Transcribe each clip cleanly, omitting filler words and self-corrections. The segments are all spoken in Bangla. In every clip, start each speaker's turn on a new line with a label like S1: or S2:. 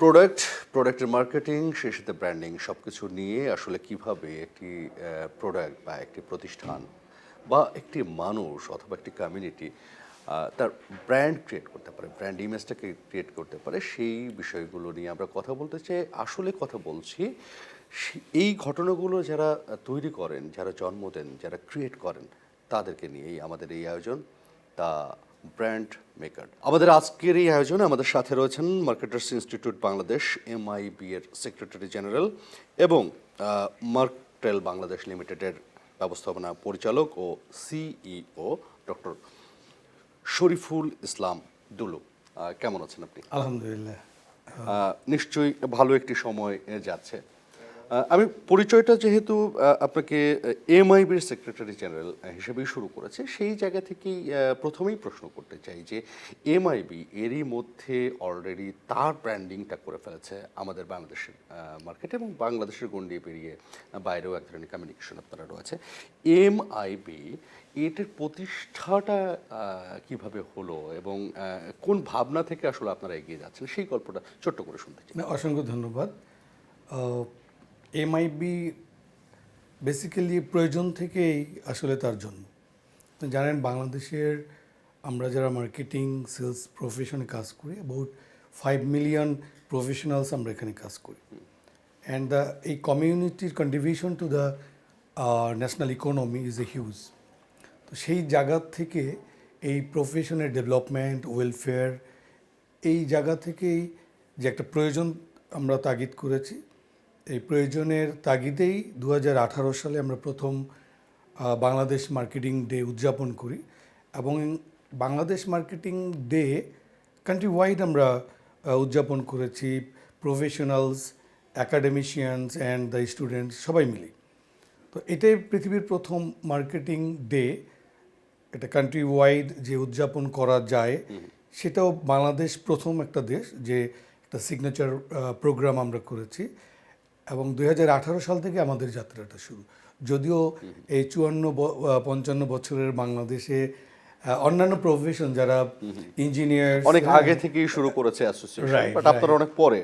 S1: প্রোডাক্টের মার্কেটিং, সেই সাথে ব্র্যান্ডিং সব কিছু নিয়ে আসলে কিভাবে একটি প্রোডাক্ট বা একটি প্রতিষ্ঠান বা একটি মানুষ অথবা একটি কমিউনিটি তার ব্র্যান্ড ক্রিয়েট করতে পারে, ব্র্যান্ড ইমেজটাকে ক্রিয়েট করতে পারে, সেই বিষয়গুলো নিয়ে আমরা কথা বলতে চাই। আসলে কথা বলছি এই ঘটনাগুলো যারা তৈরি করেন, যারা জন্ম দেন, যারা ক্রিয়েট করেন, তাদেরকে নিয়েই আমাদের এই আয়োজন, তা ব্র্যান্ড মেকার। আমাদের আজকের এই আয়োজনে আমাদের সাথে রয়েছেন মার্কেটার্স ইনস্টিটিউট বাংলাদেশ MIB এর সেক্রেটারি জেনারেল এবং মার্কটেল বাংলাদেশ লিমিটেডের ব্যবস্থাপনা পরিচালক ও CEO ডক্টর শরীফুল ইসলাম দুলু। কেমন আছেন আপনি?
S2: আলহামদুলিল্লাহ।
S1: নিশ্চয়ই ভালো একটি সময় যাচ্ছে। আমি পরিচয়টা যেহেতু আপনাকে MIB-র সেক্রেটারি জেনারেল হিসেবেই শুরু করেছে, সেই জায়গা থেকেই প্রথমেই প্রশ্ন করতে চাই যে MIB এরই মধ্যে অলরেডি তার ব্র্যান্ডিংটা করে ফেলেছে আমাদের বাংলাদেশের মার্কেটে এবং বাংলাদেশের গণ্ডি পেরিয়ে বাইরেও এক ধরনের কমিউনিকেশন আপনারা রয়েছে। MIB এটার প্রতিষ্ঠাটা কিভাবে হলো এবং কোন ভাবনা থেকে আসলে আপনারা এগিয়ে যাচ্ছেন, সেই গল্পটা ছোট্ট করে শুনতে চাই।
S2: অসংখ্য ধন্যবাদ। MIB বেসিক্যালি প্রয়োজন থেকেই আসলে তার জন্য। জানেন, বাংলাদেশের আমরা যারা মার্কেটিং সেলস প্রফেশনে কাজ করি, অ্যাবাউট 5 মিলিয়ন প্রফেশনালস আমরা এখানে কাজ করি। অ্যান্ড এই কমিউনিটির contribution to the national economy is a huge. তো সেই জায়গা থেকে এই প্রফেশনের ডেভেলপমেন্ট, ওয়েলফেয়ার, এই জায়গা থেকেই যে একটা প্রয়োজন আমরা তাগিদ করেছি। এই প্রয়োজনের তাগিদেই 2018 সালে আমরা প্রথম বাংলাদেশ মার্কেটিং ডে উদযাপন করি এবং Bangladesh marketing day country wide আমরা উদযাপন করেছি। প্রফেশনালস, অ্যাকাডেমিশিয়ানস অ্যান্ড দ্য স্টুডেন্টস সবাই মিলে। তো এটাই পৃথিবীর প্রথম মার্কেটিং ডে, এটা কান্ট্রি ওয়াইড যে উদযাপন করা যায়, সেটাও বাংলাদেশ প্রথম একটা দেশ যে একটা সিগনেচার প্রোগ্রাম আমরা করেছি। এবং 2018 সাল থেকে আমাদের যাত্রাটা শুরু। যদিও এই 54-55 বছরের বাংলাদেশে অন্যান্য প্রফেশন যারা ইঞ্জিনিয়ার
S1: অনেক আগে থেকেই শুরু করেছে অ্যাসোসিয়েশন, বাট আপনারা অনেক পরে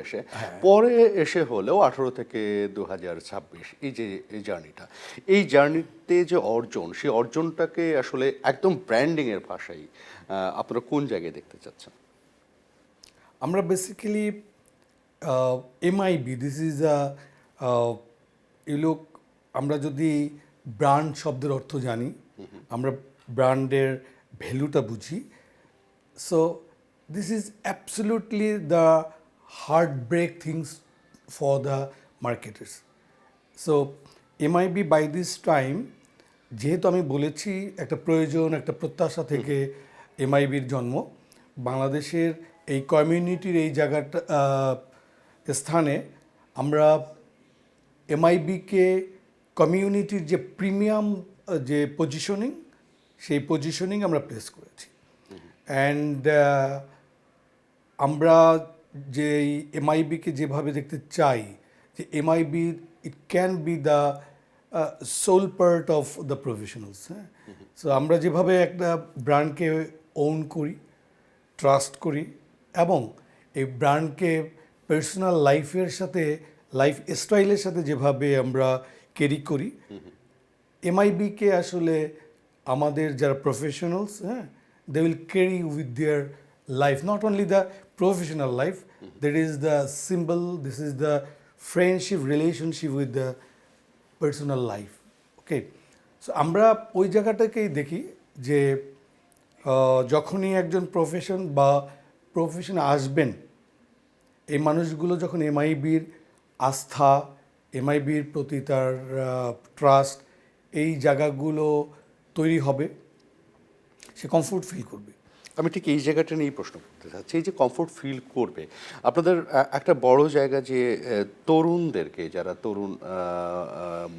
S1: এসে হলেও 18 থেকে 2026 এই যে এই জার্নিতে যে অর্জন, সেই অর্জনটাকে আসলে একদম ব্র্যান্ডিং এর ভাষায় আপনারা কোন জায়গায় দেখতে চাচ্ছেন?
S2: আমরা বেসিক্যালি MIB, দিস ইজ আমরা যদি ব্র্যান্ড শব্দের অর্থ জানি, আমরা ব্র্যান্ডের ভ্যালুটা বুঝি। So this is absolutely the heart break things for the marketers. So MIB by this time, যেহেতু আমি বলেছি একটা প্রয়োজন, একটা প্রত্যাশা থেকে MIB-র জন্ম, বাংলাদেশের এই কমিউনিটির এই জায়গাটা স্থানে আমরা MIB-কে কমিউনিটির যে প্রিমিয়াম যে পজিশনিং, সেই পজিশনিং আমরা প্লেস করেছি। অ্যান্ড আমরা যে MIB-কে যেভাবে দেখতে চাই যে MIB it can be the sole part of the professionals. হ্যাঁ, সো আমরা যেভাবে একটা ব্র্যান্ডকে ওন করি, ট্রাস্ট করি এবং এই ব্র্যান্ডকে পার্সোনাল লাইফের সাথে, লাইফ স্টাইলের সাথে যেভাবে আমরা ক্যারি করি, MIB-কে আসলে আমাদের যারা প্রফেশনালস, হ্যাঁ, they will carry with their life, not only the professional life, that is the symbol, this is the friendship relationship with the personal life. Okay, so আমরা ওই জায়গাটাকেই দেখি যে যখনই একজন প্রফেশনে আসবেন, এই মানুষগুলো যখন MIB-র আস্থা, MIB-র প্রতি তার ট্রাস্ট, এই জায়গাগুলো তৈরি হবে, সে কমফোর্ট ফিল করবে।
S1: আমি ঠিক এই জায়গাটা নিয়েই প্রশ্ন করতে চাচ্ছি, এই যে কমফোর্ট ফিল করবে, আপনাদের একটা বড় জায়গা যে তরুণদেরকে, যারা তরুণ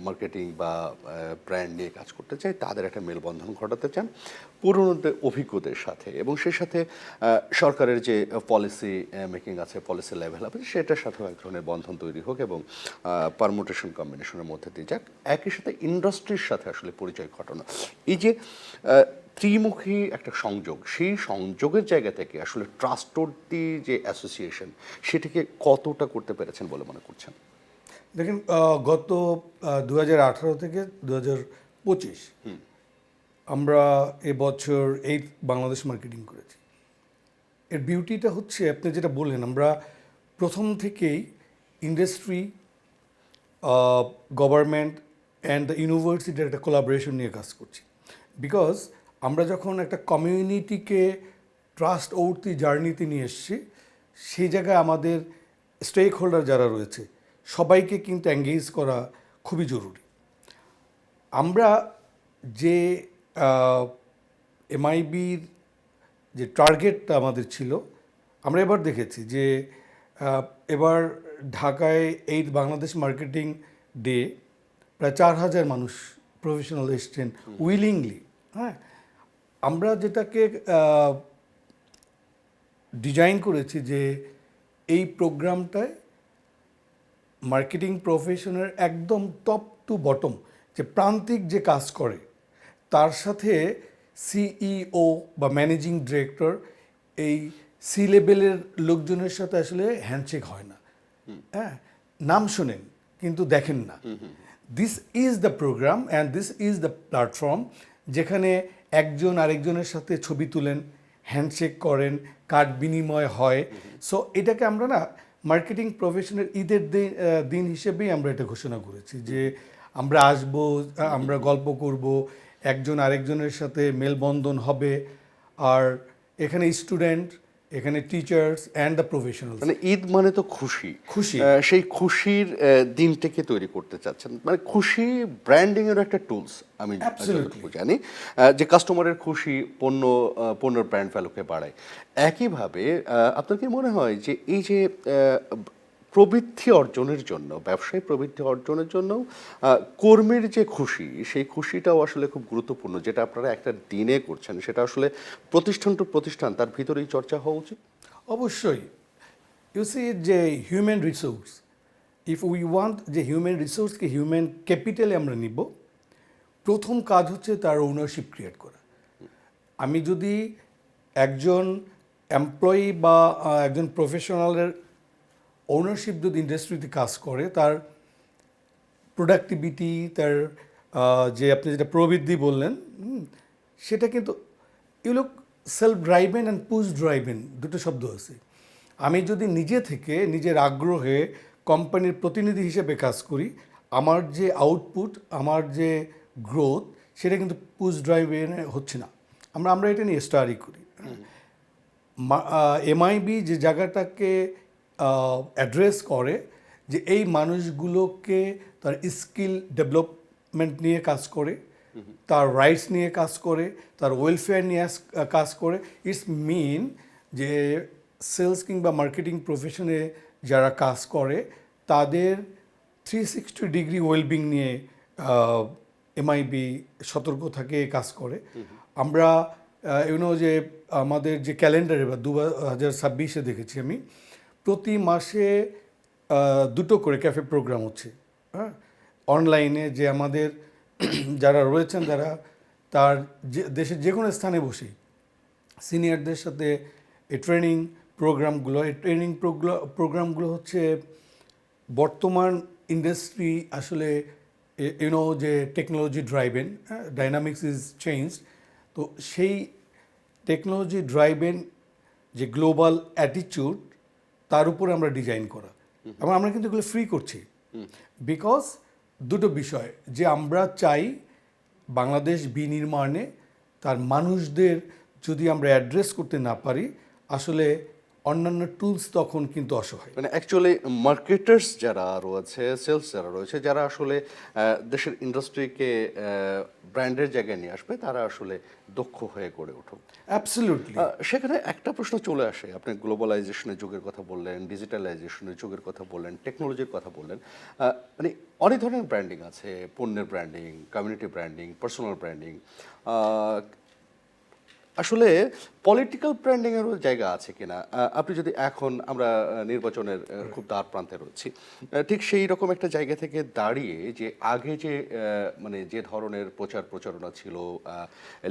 S1: মার্কেটিং বা ব্র্যান্ড নিয়ে কাজ করতে চায়, তাদের একটা মেলবন্ধন ঘটাতে চান পুরনোদের অভিজ্ঞদের সাথে, এবং সেই সাথে সরকারের যে পলিসি মেকিং আছে, পলিসি লেভেল আছে, সেটার সাথেও এক ধরনের বন্ধন তৈরি হোক এবং পারমুটেশন কম্বিনেশনের মধ্যে দিয়ে যাক, একই সাথে ইন্ডাস্ট্রির সাথে আসলে পরিচয় ঘটানো। এই যে ত্রিমুখী একটা সংযোগ, সেই সংযোগের জায়গা থেকে আসলে ট্রাস্টওয়ার্দি যে অ্যাসোসিয়েশন সেটাকে কতটা করতে পেরেছেন বলে মনে করছেন?
S2: দেখেন গত 2018 থেকে 2025 আমরা এবছর এই বাংলাদেশ মার্কেটিং করেছি। এর বিউটিটা হচ্ছে আপনি যেটা বললেন, আমরা প্রথম থেকেই ইন্ডাস্ট্রি, গভর্নমেন্ট অ্যান্ড দ্য ইউনিভার্সিটির একটা কোলাবোরেশন নিয়ে কাজ করছি। বিকজ আমরা যখন একটা কমিউনিটিকে ট্রাস্ট ওর্থি জার্নিতে নিয়ে এসেছি, সেই জায়গায় আমাদের স্টেক হোল্ডার যারা রয়েছে সবাইকে কিন্তু এঙ্গেজ করা খুবই জরুরি। আমরা যে এমআইবির যে টার্গেটটা আমাদের ছিল, আমরা এবার দেখেছি যে এবার ঢাকায় এই বাংলাদেশ মার্কেটিং ডে প্রায় 4,000 মানুষ প্রফেশনাল এসছেন উইলিংলি। হ্যাঁ, আমরা যেটাকে ডিজাইন করেছি যে এই প্রোগ্রামটায় মার্কেটিং প্রফেশনের একদম টপ টু বটম যে প্রান্তিক যে কাজ করে তার সাথে সিইও বা ম্যানেজিং ডিরেক্টর, এই সি লেভেলের লোকজনের সাথে আসলে হ্যান্ডশেক হয় না। হ্যাঁ, নাম শোনেন কিন্তু দেখেন না। This is the program and this is the platform যেখানে একজন আরেকজনের সাথে ছবি তুলেন, হ্যান্ডশেক করেন, কার্ড বিনিময় হয়। সো এটাকে আমরা না মার্কেটিং প্রফেশনের ঈদের দিন হিসেবেই আমরা এটা ঘোষণা করেছি যে আমরা আসব, আমরা গল্প করব, একজন আরেকজনের সাথে মেলবন্ধন হবে। আর এখানে স্টুডেন্ট, এখানে টিচার্স অ্যান্ড দ্য প্রফেশনাল,
S1: মানে ঈদ মানে তো খুশি,
S2: খুশি।
S1: সেই খুশির দিনটাকে তৈরি করতে চাচ্ছেন, মানে খুশি ব্র্যান্ডিং এর একটা টুলস। আমি যতটুকু জানি যে কাস্টমারের খুশি পণ্যের ব্র্যান্ড ভ্যালুকে বাড়ায়। একইভাবে আপনার কি মনে হয় যে এই যে প্রবৃদ্ধি অর্জনের জন্য, ব্যবসায়ী প্রবৃদ্ধি অর্জনের জন্য কর্মীর যে খুশি, সেই খুশিটাও আসলে খুব গুরুত্বপূর্ণ, যেটা আপনারা একটা দিনে করছেন, সেটা আসলে প্রতিষ্ঠান টু প্রতিষ্ঠান তার ভিতরেই চর্চা হওয়া উচিত?
S2: অবশ্যই। ইউ সি যে human resource, if we want যে হিউম্যান রিসোর্সকে হিউম্যান ক্যাপিটালে আমরা নিব, প্রথম কাজ হচ্ছে তার ওনারশিপ ক্রিয়েট করা। আমি যদি একজন এমপ্লয়ি বা একজন প্রফেশনালের ওনারশিপ যদি ইন্ডাস্ট্রিতে কাজ করে, তার প্রোডাক্টিভিটি, তার যে আপনি যেটা প্রবৃদ্ধি বললেন, সেটা কিন্তু you look self driven and push driven, দুটো শব্দ আছে। আমি যদি নিজে থেকে নিজের আগ্রহে কোম্পানির প্রতিনিধি হিসেবে কাজ করি, আমার যে আউটপুট, আমার যে গ্রোথ, সেটা কিন্তু পুশ ড্রাইভেনে হচ্ছে না। আমরা এটা নিয়ে স্টাডি করি। এমআইবি যে জায়গাটাকে অ্যাড্রেস করে যে এই মানুষগুলোকে তার স্কিল ডেভেলপমেন্ট নিয়ে কাজ করে, তার রাইটস নিয়ে কাজ করে, তার ওয়েলফেয়ার নিয়ে কাজ করে। ইটস মিন যে সেলস কিংবা মার্কেটিং প্রফেশনে যারা কাজ করে তাদের 360 ডিগ্রি ওয়েলবিং নিয়ে এমআইবি সতর্ক থাকে, কাজ করে। আমরা যে আমাদের যে ক্যালেন্ডারে বা 2026-এ দেখেছি আমি, প্রতি মাসে 2টো করে ক্যাফে প্রোগ্রাম হচ্ছে। হ্যাঁ, অনলাইনে যে আমাদের যারা রয়েছেন, যারা তার যে দেশের যে কোনো স্থানে বসে সিনিয়রদের সাথে এই ট্রেনিং প্রোগ্রামগুলো হচ্ছে বর্তমান ইন্ডাস্ট্রি আসলে যে technology driven, dynamics is change. তো সেই টেকনোলজি ড্রাইভেন যে গ্লোবাল অ্যাটিটিউড, তার উপরে আমরা ডিজাইন করা, এবং আমরা কিন্তু এগুলো ফ্রি করছি। বিকজ দুটো বিষয়, যে আমরা চাই বাংলাদেশ বিনির্মাণে তার মানুষদের যদি আমরা অ্যাড্রেস করতে না পারি, আসলে অন্যান্য টুলস তখন কিন্তু অসহায়।
S1: মানে অ্যাকচুয়ালি মার্কেটার্স যারা রয়েছে, সেলস যারা রয়েছে, যারা আসলে দেশের ইন্ডাস্ট্রিকে ব্র্যান্ডের জায়গায় নিয়ে আসবে, তারা আসলে দক্ষ হয়ে গড়ে উঠুক।
S2: অ্যাবসলিউটলি।
S1: সেখানে একটা প্রশ্ন চলে আসে, আপনি গ্লোবালাইজেশনের যুগের কথা বললেন, ডিজিটালাইজেশনের যুগের কথা বললেন, টেকনোলজির কথা বললেন। মানে অনেক ধরনের ব্র্যান্ডিং আছে, পণ্যের branding, community branding, personal branding. আসলে পলিটিক্যাল ব্র্যান্ডিং এরও জায়গা আছে কিনা? আপনি যদি এখন আমরা নির্বাচনের খুব দ্বার প্রান্তে রয়েছি, ঠিক সেই রকম একটা জায়গা থেকে দাঁড়িয়ে যে আগে যে মানে যে ধরনের প্রচার প্রচারণা ছিল,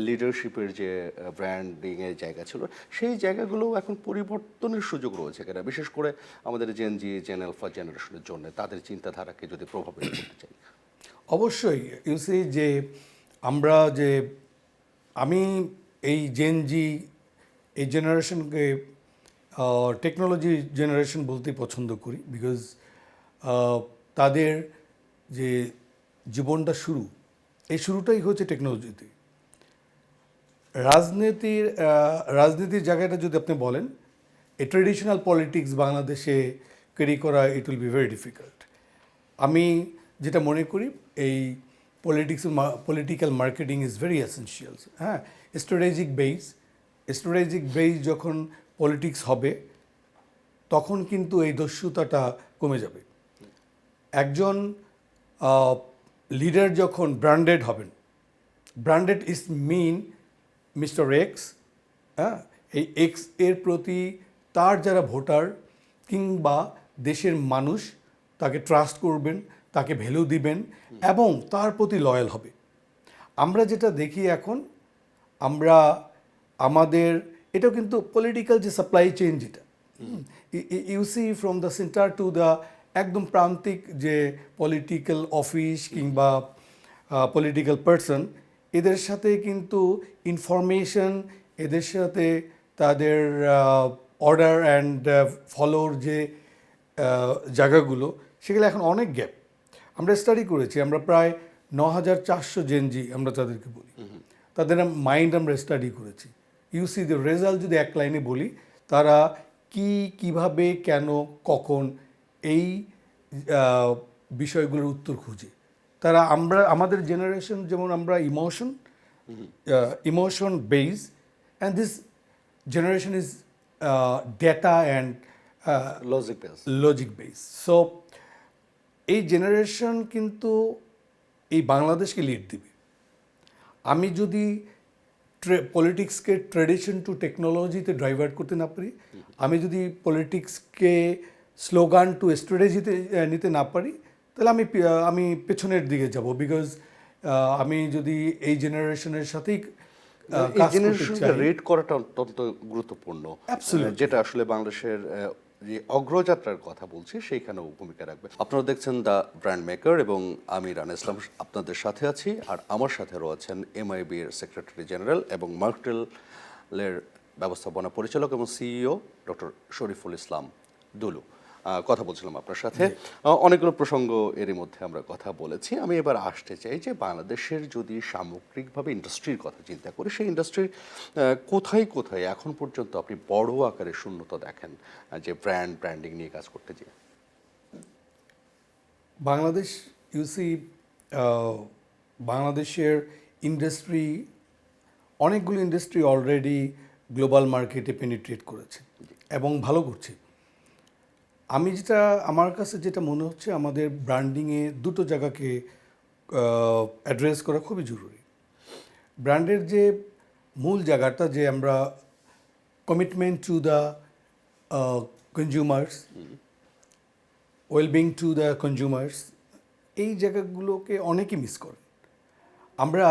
S1: লিডারশিপের যে ব্র্যান্ডিং এর জায়গা ছিল, সেই জায়গাগুলোও এখন পরিবর্তনের সুযোগ রয়েছে কিনা, বিশেষ করে আমাদের জেন জি, জেন আলফা জেনারেশনের জন্য তাদের চিন্তাধারাকে যদি প্রভাবিত করতে চাই?
S2: অবশ্যই ইউসি যে আমরা যে আমি এই জেন জি এই জেনারেশনকে টেকনোলজি জেনারেশন বলতে পছন্দ করি, বিকজ তাদের যে জীবনটা শুরু, এই শুরুটাই হচ্ছে টেকনোলজিতে। রাজনীতির জায়গাটা যদি আপনি বলেন, এই ট্রেডিশনাল পলিটিক্স বাংলাদেশে ক্যারি করা it will be very difficult. আমি যেটা মনে করি, এই political marketing is very essential. হ্যাঁ, স্ট্র্যাটেজিক বেস যখন পলিটিক্স হবে, তখন কিন্তু এই দস্যুতাটা কমে যাবে। একজন লিডার যখন ব্র্যান্ডেড হবেন, branded is mean mister X, হ্যাঁ, এই এক্স এর প্রতি তার যারা ভোটার কিংবা দেশের মানুষ তাকে ট্রাস্ট করবেন, তাকে ভ্যালু দিবেন এবং তার প্রতি লয়াল হবে। আমরা যেটা দেখি এখন, আমরা আমাদের এটাও কিন্তু পলিটিক্যাল যে সাপ্লাই চেইন, যেটা you see from the centre to the একদম প্রান্তিক যে পলিটিক্যাল অফিস কিংবা পলিটিক্যাল পার্সন, এদের সাথে কিন্তু ইনফরমেশন, এদের সাথে তাদের অর্ডার অ্যান্ড ফলোর যে জায়গাগুলো, সেগুলো এখন অনেক গ্যাপ। আমরা স্টাডি করেছি, আমরা প্রায় 9400 জেনজি আমরা তাদেরকে বলি, তাদের মাইন্ড আমরা স্টাডি করেছি। ইউসি দ্য রেজাল্ট যদি এক লাইনে বলি, তারা কিভাবে, কেন, কখন এই বিষয়গুলোর উত্তর খুঁজে। তারা আমাদের জেনারেশন যেমন আমরা emotion base, and this generation is data and logic base. So এই জেনারেশন কিন্তু এই বাংলাদেশকে লিড দিবে। আমি যদি পলিটিক্সকে ট্রেডিশন টু টেকনোলজিতে ডাইভার্ট করতে না পারি, আমি যদি পলিটিক্সকে স্লোগান টু স্ট্র্যাটেজিতে নিতে না পারি, তাহলে আমি পেছনের দিকে যাব। বিকজ আমি যদি এই জেনারেশনের সাথেই
S1: রেট করাটা অত্যন্ত গুরুত্বপূর্ণ, যেটা আসলে বাংলাদেশের যে অগ্রযাত্রার কথা বলছি সেইখানেও ভূমিকা রাখবে। আপনারা দেখছেন দ্য ব্র্যান্ড মেকার এবং আমি রানা ইসলাম আপনাদের সাথে আছি। আর আমার সাথে রয়েছেন MIB এর সেক্রেটারি জেনারেল এবং মার্কটেলের ব্যবস্থাপনা পরিচালক এবং সিইও ডক্টর শরীফুল ইসলাম দুলু। কথা বলছিলাম আপনার সাথে, অনেকগুলো প্রসঙ্গ এরই মধ্যে আমরা কথা বলেছি। আমি এবার আসতে চাই যে বাংলাদেশের যদি সামগ্রিকভাবে ইন্ডাস্ট্রির কথা চিন্তা করি, সেই ইন্ডাস্ট্রির কোথায় কোথায় এখন পর্যন্ত আপনি বড় আকারে শূন্যতা দেখেন যে ব্র্যান্ডিং নিয়ে কাজ করতে গিয়ে?
S2: বাংলাদেশ ইউসি বাংলাদেশের ইন্ডাস্ট্রি, অনেকগুলো ইন্ডাস্ট্রি অলরেডি গ্লোবাল মার্কেটে পেনিট্রেট করেছে এবং ভালো করছে। আমার কাছে যেটা মনে হচ্ছে, আমাদের ব্র্যান্ডিংয়ে দুটো জায়গাকে অ্যাড্রেস করা খুবই জরুরি। ব্র্যান্ডের যে মূল জায়গাটা, যে আমরা commitment to the consumers, wellbeing to the consumers, এই জায়গাগুলোকে অনেকেই মিস করেন। আমরা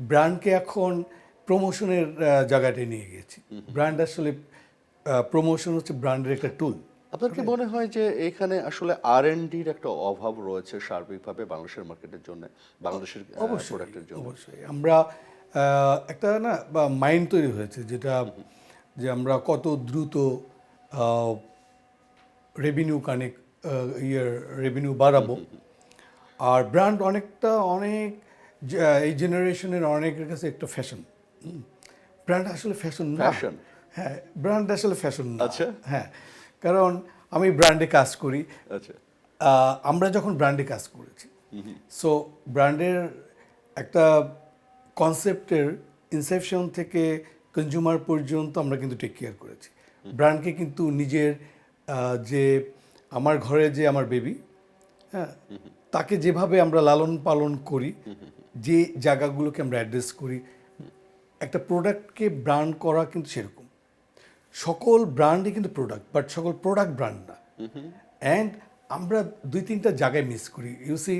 S2: ব্র্যান্ডকে এখন প্রমোশনের জায়গাটায় নিয়ে গেছি। ব্র্যান্ড আসলে প্রমোশন হচ্ছে ব্র্যান্ডের একটা টুল।
S1: আপনার কি মনে হয় যে এখানে আসলে R&Dর একটা অভাব রয়েছে সার্বিকভাবে বাংলাদেশের মার্কেটের জন্য, বাংলাদেশের প্রোডাক্টের জন্য?
S2: অবশ্যই আমরা একটা বা মাইন্ড তৈরি হয়েছে, যেটা যে আমরা কত দ্রুত রেভিনিউ বাড়াবো। আর ব্র্যান্ড অনেক এই জেনারেশনের অনেকের কাছে একটা ফ্যাশন। ব্র্যান্ড আসলে ফ্যাশন না। হ্যাঁ, ব্র্যান্ড আসলে ফ্যাশন না।
S1: আচ্ছা,
S2: হ্যাঁ, কারণ আমি ব্র্যান্ডে কাজ করি।
S1: আচ্ছা,
S2: আমরা যখন ব্র্যান্ডে কাজ করেছি, সো ব্র্যান্ডের একটা কনসেপ্টের ইনসেপশন থেকে কনজিউমার পর্যন্ত আমরা কিন্তু টেক কেয়ার করেছি। ব্র্যান্ডকে কিন্তু নিজের যে আমার ঘরে যে আমার বেবি, হ্যাঁ, তাকে যেভাবে আমরা লালন পালন করি, যে জায়গাগুলোকে আমরা অ্যাড্রেস করি, একটা প্রোডাক্টকে ব্র্যান্ড করা কিন্তু সেরকম সকল ব্র্যান্ডই কিন্তু প্রোডাক্ট বাট সকল প্রোডাক্ট ব্র্যান্ড না অ্যান্ড আমরা দুই তিনটা জায়গায় মিস করি ইউসি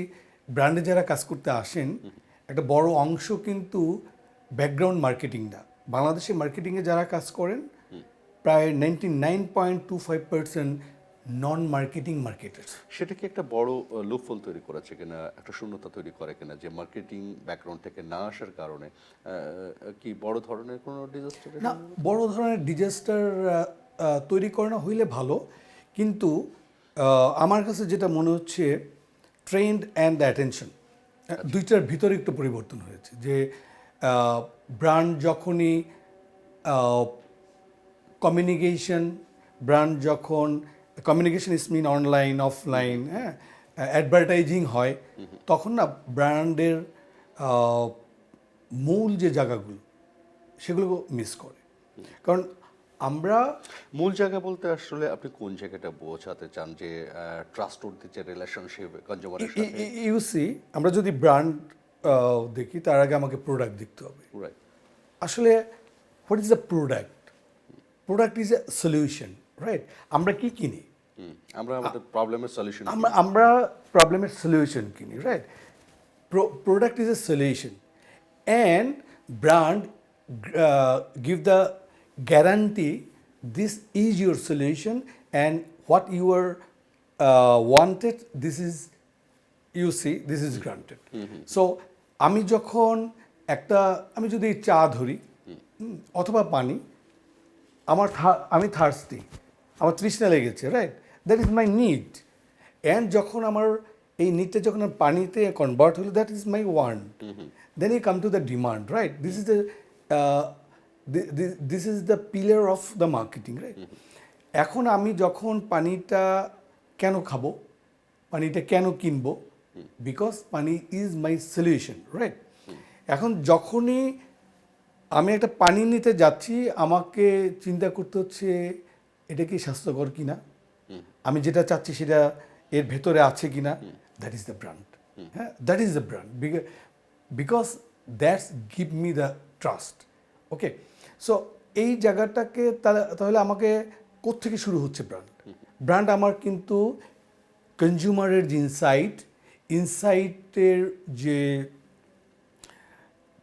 S2: ব্র্যান্ডে যারা কাজ করতে আসেন একটা বড় অংশ কিন্তু ব্যাকগ্রাউন্ড মার্কেটিং না বাংলাদেশে মার্কেটিংয়ে যারা কাজ করেন প্রায় 99.25% নন মার্কেটিং মার্কেটার্স
S1: সেটা কি একটা বড় লুপহোল তৈরি করেছে কিনা, একটা শূন্যতা তৈরি করে কিনা, যে মার্কেটিং ব্যাকগ্রাউন্ড থেকে না আসার কারণে কি বড় ধরনের কোনো ডিজাস্টার?
S2: না বড় ধরনের ডিজাস্টার তৈরি করে না হইলে ভালো কিন্তু আমার কাছে যেটা মনে হচ্ছে ট্রেন্ড অ্যান্ড অ্যাটেনশন দুইটার ভিতরে একটু পরিবর্তন হয়েছে যে ব্র্যান্ড যখনই কমিউনিকেশন ব্র্যান্ড যখন কমিউনিকেশন ইস মিন অনলাইন অফলাইন হ্যাঁ অ্যাডভার্টাইজিং হয় তখন না ব্র্যান্ডের মূল যে জায়গাগুলো সেগুলো মিস করে কারণ আমরা
S1: মূল জায়গা বলতে আসলে আপনি কোন জায়গাটা বোঝাতে চান, যে ট্রাস্ট ওর্থি যে রিলেশনশিপ কনজিউমারের সাথে?
S2: ইউসি আমরা যদি ব্র্যান্ড দেখি তার আগে আমাকে প্রোডাক্ট দেখতে হবে
S1: রাইট।
S2: আসলে what is the product product is a solution right আমরা কি কিনি
S1: আমরা আমাদের প্রবলেমের সলিউশন
S2: আমরা প্রবলেমের সলিউশন কিনি right product is a solution and brand give the guarantee this is your solution and what you are wanted this is you see this is granted so আমি যখন আমি যদি চা ধরি অথবা পানি আমি থার্স্টি আমার তৃষ্ণা লেগেছে right that is my need and যখন আমার এই নিডটা যখন পানিতে কনভার্ট হলো that is my want then you come to the demand right this is the pillar of the marketing right এখন আমি যখন পানিটা কেন খাবো পানিটা কেন কিনবো বিকজ পানি ইজ মাই সলিউশন রাইট এখন যখনই আমি একটা পানি নিতে যাচ্ছি আমাকে চিন্তা করতে হচ্ছে এটা কি স্বাস্থ্যকর কিনা আমি যেটা চাচ্ছি সেটা এর ভেতরে আছে কিনা দ্যাট ইজ দ্য ব্র্যান্ড হ্যাঁ that is the brand because that's give me the trust okay so এই জায়গাটাকে তাহলে আমাকে কোত্থেকে শুরু হচ্ছে ব্র্যান্ড আমার কিন্তু কনজিউমারের যে ইনসাইটের যে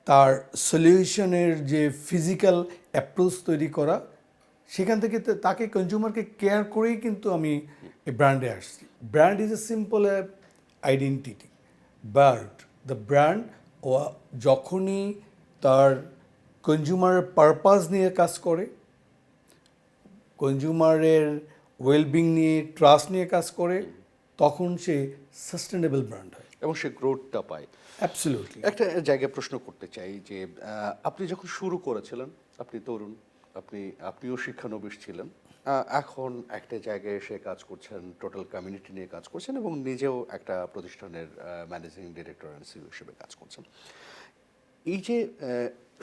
S2: তার সলিউশনের যে ফিজিক্যাল অ্যাপ্রোচ তৈরি করা সেখান থেকে তাকে কনজিউমারকে কেয়ার করেই কিন্তু আমি এই ব্র্যান্ডে আসছি brand is a simple identity but the brand যখনই তার কনজিউমারের পারপাস নিয়ে কাজ করে কনজিউমারের ওয়েলবিং নিয়ে ট্রাস্ট নিয়ে কাজ করে তখন সে সাস্টেনেবল ব্র্যান্ড হয়
S1: এবং সে গ্রোথটা পায়।
S2: অ্যাবসলিউটলি।
S1: একটা জায়গায় প্রশ্ন করতে চাই যে আপনি যখন শুরু করেছিলেন, আপনি তরুণ, আপনিও শিক্ষানবিশ ছিলেন, এখন একটা জায়গায় এসে কাজ করছেন, টোটাল কমিউনিটি নিয়ে কাজ করছেন এবং নিজেও একটা প্রতিষ্ঠানের ম্যানেজিং ডিরেক্টর অ্যান্ড সিইও হিসেবে কাজ করছেন। এই যে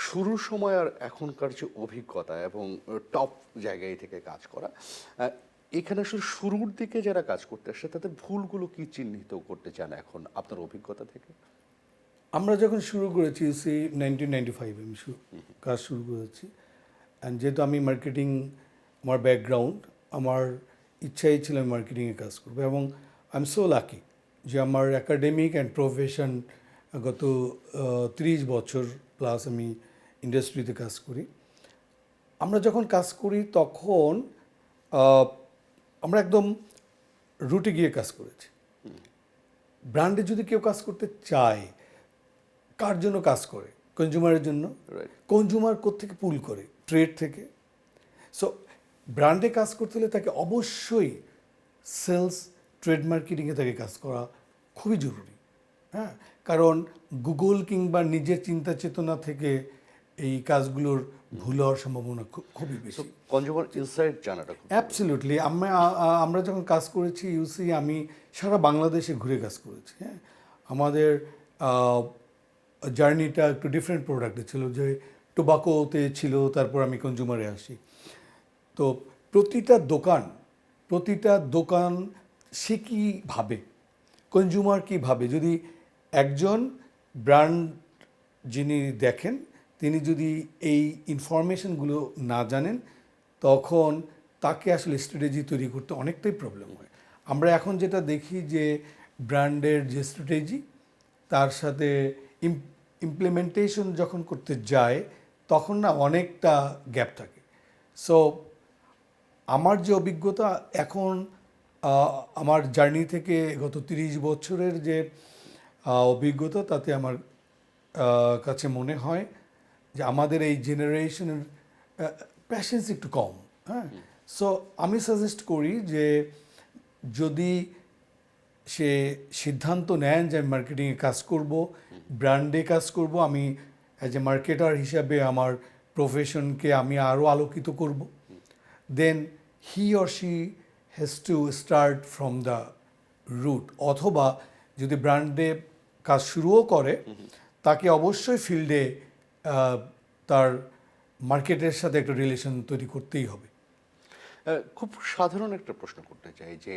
S1: শুরুর সময় আর এখনকার যে অভিজ্ঞতা এবং টপ জায়গায় থেকে কাজ করা, এখানে আসলে শুরুর দিকে যারা কাজ করতে আসে তাদের ভুলগুলো কি চিহ্নিত করতে চান এখন আপনার অভিজ্ঞতা থেকে?
S2: আমরা যখন শুরু করেছি 1995 আমি কাজ শুরু করেছি, অ্যান্ড যেহেতু আমি মার্কেটিং আমার ব্যাকগ্রাউন্ড, আমার ইচ্ছাই ছিল আমি মার্কেটিংয়ে কাজ করবো এবং আই এম সো লাকি যে আমার একাডেমিক অ্যান্ড প্রফেশন গত 30 বছর প্লাস আমি ইন্ডাস্ট্রিতে কাজ করি। আমরা যখন কাজ করি তখন আমরা একদম রুটে গিয়ে কাজ করেছি। ব্র্যান্ডে যদি কেউ কাজ করতে চায়, কার জন্য কাজ করে? কনজিউমারের জন্য। কনজিউমার কোত্থেকে পুল করে? ট্রেড থেকে। সো ব্র্যান্ডে কাজ করতে হলে তাকে অবশ্যই সেলস, ট্রেড মার্কেটিংয়ে তাকে কাজ করা খুবই জরুরি। হ্যাঁ, কারণ গুগল কিংবা নিজের চিন্তা চেতনা থেকে এই কাজগুলোর ভুল হওয়ার সম্ভাবনা খুবই বেশি।
S1: কনজিউমার ইনসাইট জানাটা
S2: অ্যাবসলিউটলি। আমরা যখন কাজ করেছি ইউসি, আমি সারা বাংলাদেশে ঘুরে কাজ করেছি। হ্যাঁ, আমাদের জার্নিটা একটু ডিফারেন্ট প্রোডাক্টে ছিল, যে টোবাকোতে ছিল, তারপর আমি কনজিউমারে আসি। তো প্রতিটা দোকান সে কী ভাবে, কনজিউমার কী ভাবে, যদি একজন ব্র্যান্ড যিনি দেখেন তিনি যদি এই ইনফরমেশনগুলো না জানেন তখন তাকে আসলে স্ট্র্যাটেজি তৈরি করতে অনেকটাই প্রবলেম হয়। আমরা এখন যেটা দেখি যে ব্র্যান্ডের যে স্ট্র্যাটেজি তার সাথে ইমপ্লিমেন্টেশন যখন করতে যায় তখন না অনেকটা গ্যাপ থাকে। সো আমার যে অভিজ্ঞতা এখন আমার জার্নি থেকে গত 30 বছরের যে অভিজ্ঞতা তাতে আমার কাছে মনে হয় যে আমাদের এই জেনারেশনের প্যাশেন্স একটু কম। হ্যাঁ, সো আমি সাজেস্ট করি যে যদি সে সিদ্ধান্ত নেন যে আমি মার্কেটিংয়ে কাজ করব, ব্র্যান্ডে কাজ করব, আমি অ্যাজ এ মার্কেটার হিসাবে আমার প্রফেশনকে আমি আরও আলোকিত করব, then he or she has to start from the root. অথবা যদি ব্র্যান্ডে কাজ শুরুও করে তাকে অবশ্যই ফিল্ডে তার মার্কেটের সাথে একটা রিলেশন তৈরি করতেই হবে।
S1: খুব সাধারণ একটা প্রশ্ন করতে চাই যে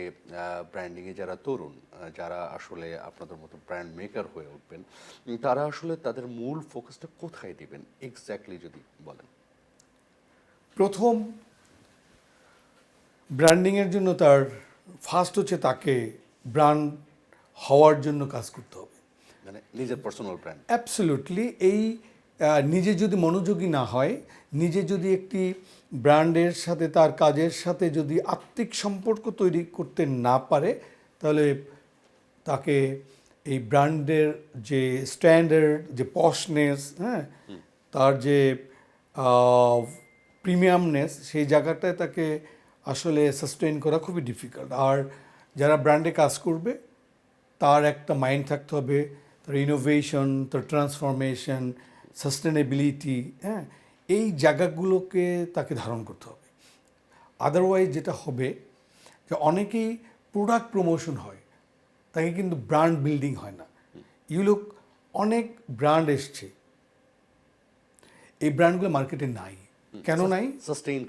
S1: ব্র্যান্ডিংয়ে যারা তরুণ, যারা আসলে আপনাদের মতো ব্র্যান্ড মেকার হয়ে উঠবেন, তারা আসলে তাদের মূল ফোকাসটা কোথায় দিবেন এক্স্যাক্টলি যদি বলেন।
S2: প্রথম, ব্র্যান্ডিংয়ের জন্য তার ফার্স্ট হচ্ছে তাকে ব্র্যান্ড হওয়ার জন্য কাজ করতে হবে।
S1: মানে নিজের পার্সোনাল ব্র্যান্ড।
S2: অ্যাবসলিউটলি। এই নিজে যদি মনোযোগী না হয়, নিজে যদি একটি ব্র্যান্ডের সাথে তার কাজের সাথে যদি আত্মিক সম্পর্ক তৈরি করতে না পারে, তাহলে তাকে এই ব্র্যান্ডের যে স্ট্যান্ডার্ড, যে পশনেস, হ্যাঁ, তার যে প্রিমিয়ামনেস, সেই জায়গাটায় তাকে আসলে সাস্টেইন করা খুবই ডিফিকাল্ট। আর যারা ব্র্যান্ডে কাজ করবে তার একটা মাইন্ড থাকতে হবে, তার ইনোভেশন, তার ট্রান্সফরমেশন, সাস্টেনেবিলিটি, হ্যাঁ, এই জায়গাগুলোকে তাকে ধারণ করতে হবে। আদারওয়াইজ যেটা হবে যে অনেকেই প্রোডাক্ট প্রমোশন হয়, তাকে কিন্তু ব্র্যান্ড বিল্ডিং হয় না। ইউলুক অনেক ব্র্যান্ড এসছে, এই ব্র্যান্ডগুলো মার্কেটে নাই। কেন নাই? সাস্টেইন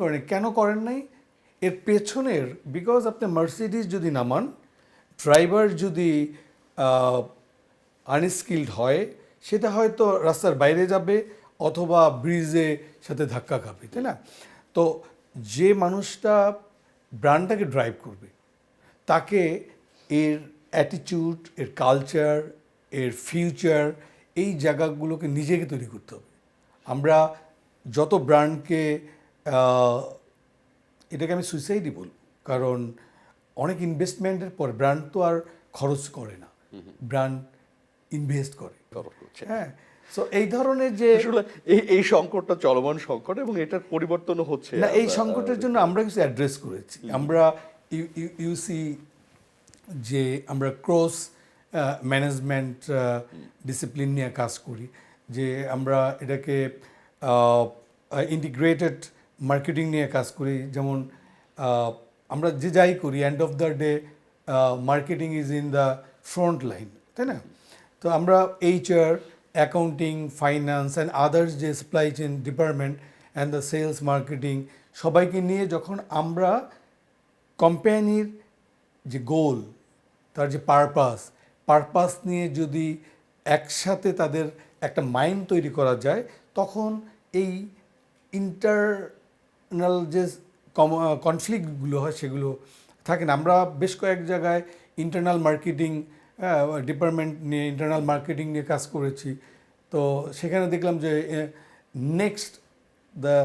S2: করেন। কেন করেন নাই? এর পেছনের, বিকজ আপনি মার্সিডিজ যদি নামান, ড্রাইভার যদি আনস্কিল্ড হয়, সেটা হয়তো রাস্তার বাইরে যাবে অথবা ব্রিজে সাথে ধাক্কা খাবে, তাই না? তো যে মানুষটা ব্র্যান্ডটাকে ড্রাইভ করবে তাকে এর অ্যাটিটিউড, এর কালচার, এর ফিউচার, এই জায়গাগুলোকে নিজেকে তৈরি করতে হবে। আমরা যত ব্র্যান্ডকে, এটাকে আমি সুইসাইডই বলব, কারণ অনেক ইনভেস্টমেন্টের পর ব্র্যান্ড তো আর খরচ করে না, ব্র্যান্ড ইনভেস্ট করে। হ্যাঁ, সো এই ধরনের যে
S1: আসলে এই সংকটটা চলমান সংকট এবং এটার পরিবর্তন হচ্ছে
S2: না, এই সংকটের জন্য আমরা কিছু অ্যাড্রেস করেছি। আমরা ইউসি যে আমরা ক্রস ম্যানেজমেন্ট ডিসিপ্লিন নিয়ে কাজ করি, যে আমরা এটাকে ইন্টিগ্রেটেড মার্কেটিং নিয়ে কাজ করি। যেমন আমরা যে যাই করি, end of the day marketing is in the front line, তাই না? তো আমরা HR, accounting, finance and others যে supply chain department and the sales, marketing, সবাইকে নিয়ে যখন আমরা কোম্পানির যে গোল, তার যে পারপাস নিয়ে যদি একসাথে তাদের একটা মাইন্ড তৈরি করা যায়, তখন এই ইন্টারনাল যে কনফ্লিক্টগুলো হয় সেগুলো থাকে না। আমরা বেশ কয়েক জায়গায় ইন্টারনাল মার্কেটিং ডিপার্টমেন্ট নিয়ে, ইন্টারনাল মার্কেটিং নিয়ে কাজ করেছি। তো সেখানে দেখলাম যে নেক্সট দ্য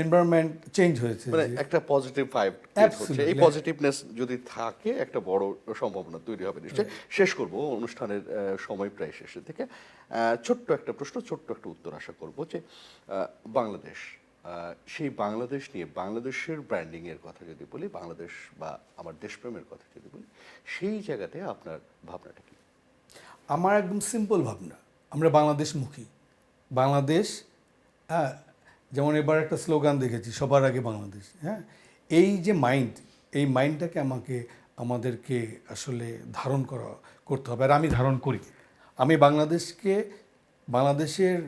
S2: এনভায়রনমেন্ট চেঞ্জ হয়েছে,
S1: মানে একটা পজিটিভ ভাইব হচ্ছে। এই পজিটিভনেস যদি থাকে একটা বড় সম্ভাবনা তৈরি হবে নিশ্চয়ই। শেষ করব, অনুষ্ঠানের সময় প্রায় শেষের দিকে। ছোট্ট একটা প্রশ্ন, ছোট্ট একটা উত্তর আশা করব যে বাংলাদেশ, সেই বাংলাদেশ নিয়ে, বাংলাদেশের ব্র্যান্ডিং এর কথা যদি বলি, বাংলাদেশ বা আমার দেশপ্রেমের কথা যদি বলি, সেই জায়গাতে আপনার ভাবনাটা কি?
S2: আমার একদম সিম্পল ভাবনা, আমরা বাংলাদেশমুখী। বাংলাদেশ, হ্যাঁ, যেমন এবার একটা স্লোগান দেখেছি, সবার আগে বাংলাদেশ। হ্যাঁ, এই যে মাইন্ড, এই মাইন্ডটাকে আমাদেরকে আসলে করতে হবে। আর আমি ধারণ করি। আমি বাংলাদেশের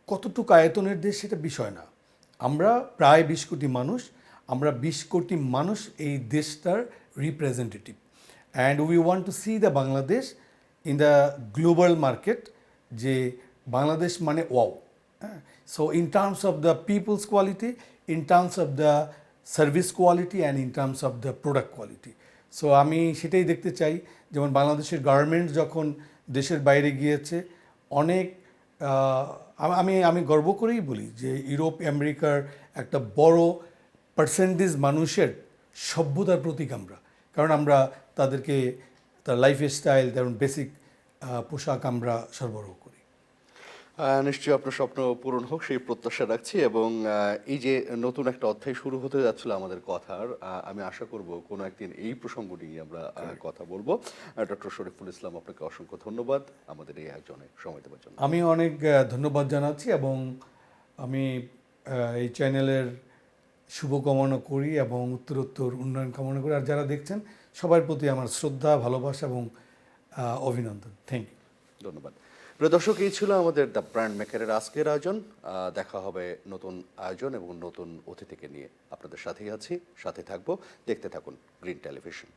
S2: কতটুকু আয়তনের দেশ সেটা বিষয় না। আমরা প্রায় 20 কোটি মানুষ, আমরা 20 কোটি মানুষ এই দেশটার representative, and we want to see the Bangladesh in the global market, যে বাংলাদেশ মানে wow. So in terms of the peoples quality, in terms of the service quality and in terms of the product quality. So আমি সেটাই দেখতে চাই, যেমন বাংলাদেশের গার্মেন্টস যখন দেশের বাইরে গিয়েছে, অনেক আমি আমি গর্ব করেই বলি যে ইউরোপ আমেরিকার একটা বড় পার্সেন্টেজ মানুষের সভ্যতার প্রতীক আমরা, কারণ আমরা তাদেরকে তার লাইফ স্টাইল, যেমন বেসিক পোশাক আমরা সরবরাহ করি।
S1: নিশ্চয়ই আপনার স্বপ্ন পূরণ হোক সেই প্রত্যাশা রাখছি, এবং এই যে নতুন একটা অধ্যায় শুরু হতে যাচ্ছিল আমাদের কথার, আমি আশা করব কোনো একদিন এই প্রসঙ্গ নিয়ে আমরা কথা বলবো। ডক্টর শরীফুল ইসলাম, আপনাকে অসংখ্য ধন্যবাদ আমাদের এই আয়োজনে সময় দেওয়ার জন্য।
S2: আমি অনেক ধন্যবাদ জানাচ্ছি, এবং আমি এই চ্যানেলের শুভকামনা করি এবং উত্তরোত্তর উন্নয়ন কামনা করি। আর যারা দেখছেন সবার প্রতি আমার শ্রদ্ধা, ভালোবাসা এবং অভিনন্দন। Thank you.
S1: ধন্যবাদ। প্রিয় দর্শক, এই ছিল আমাদের দ্য ব্র্যান্ড মেকারের আজকের আয়োজন। দেখা হবে নতুন আয়োজন এবং নতুন অতিথিকে নিয়ে। আপনাদের সাথেই আছি, সাথে থাকবো। দেখতে থাকুন গ্রিন টেলিভিশন।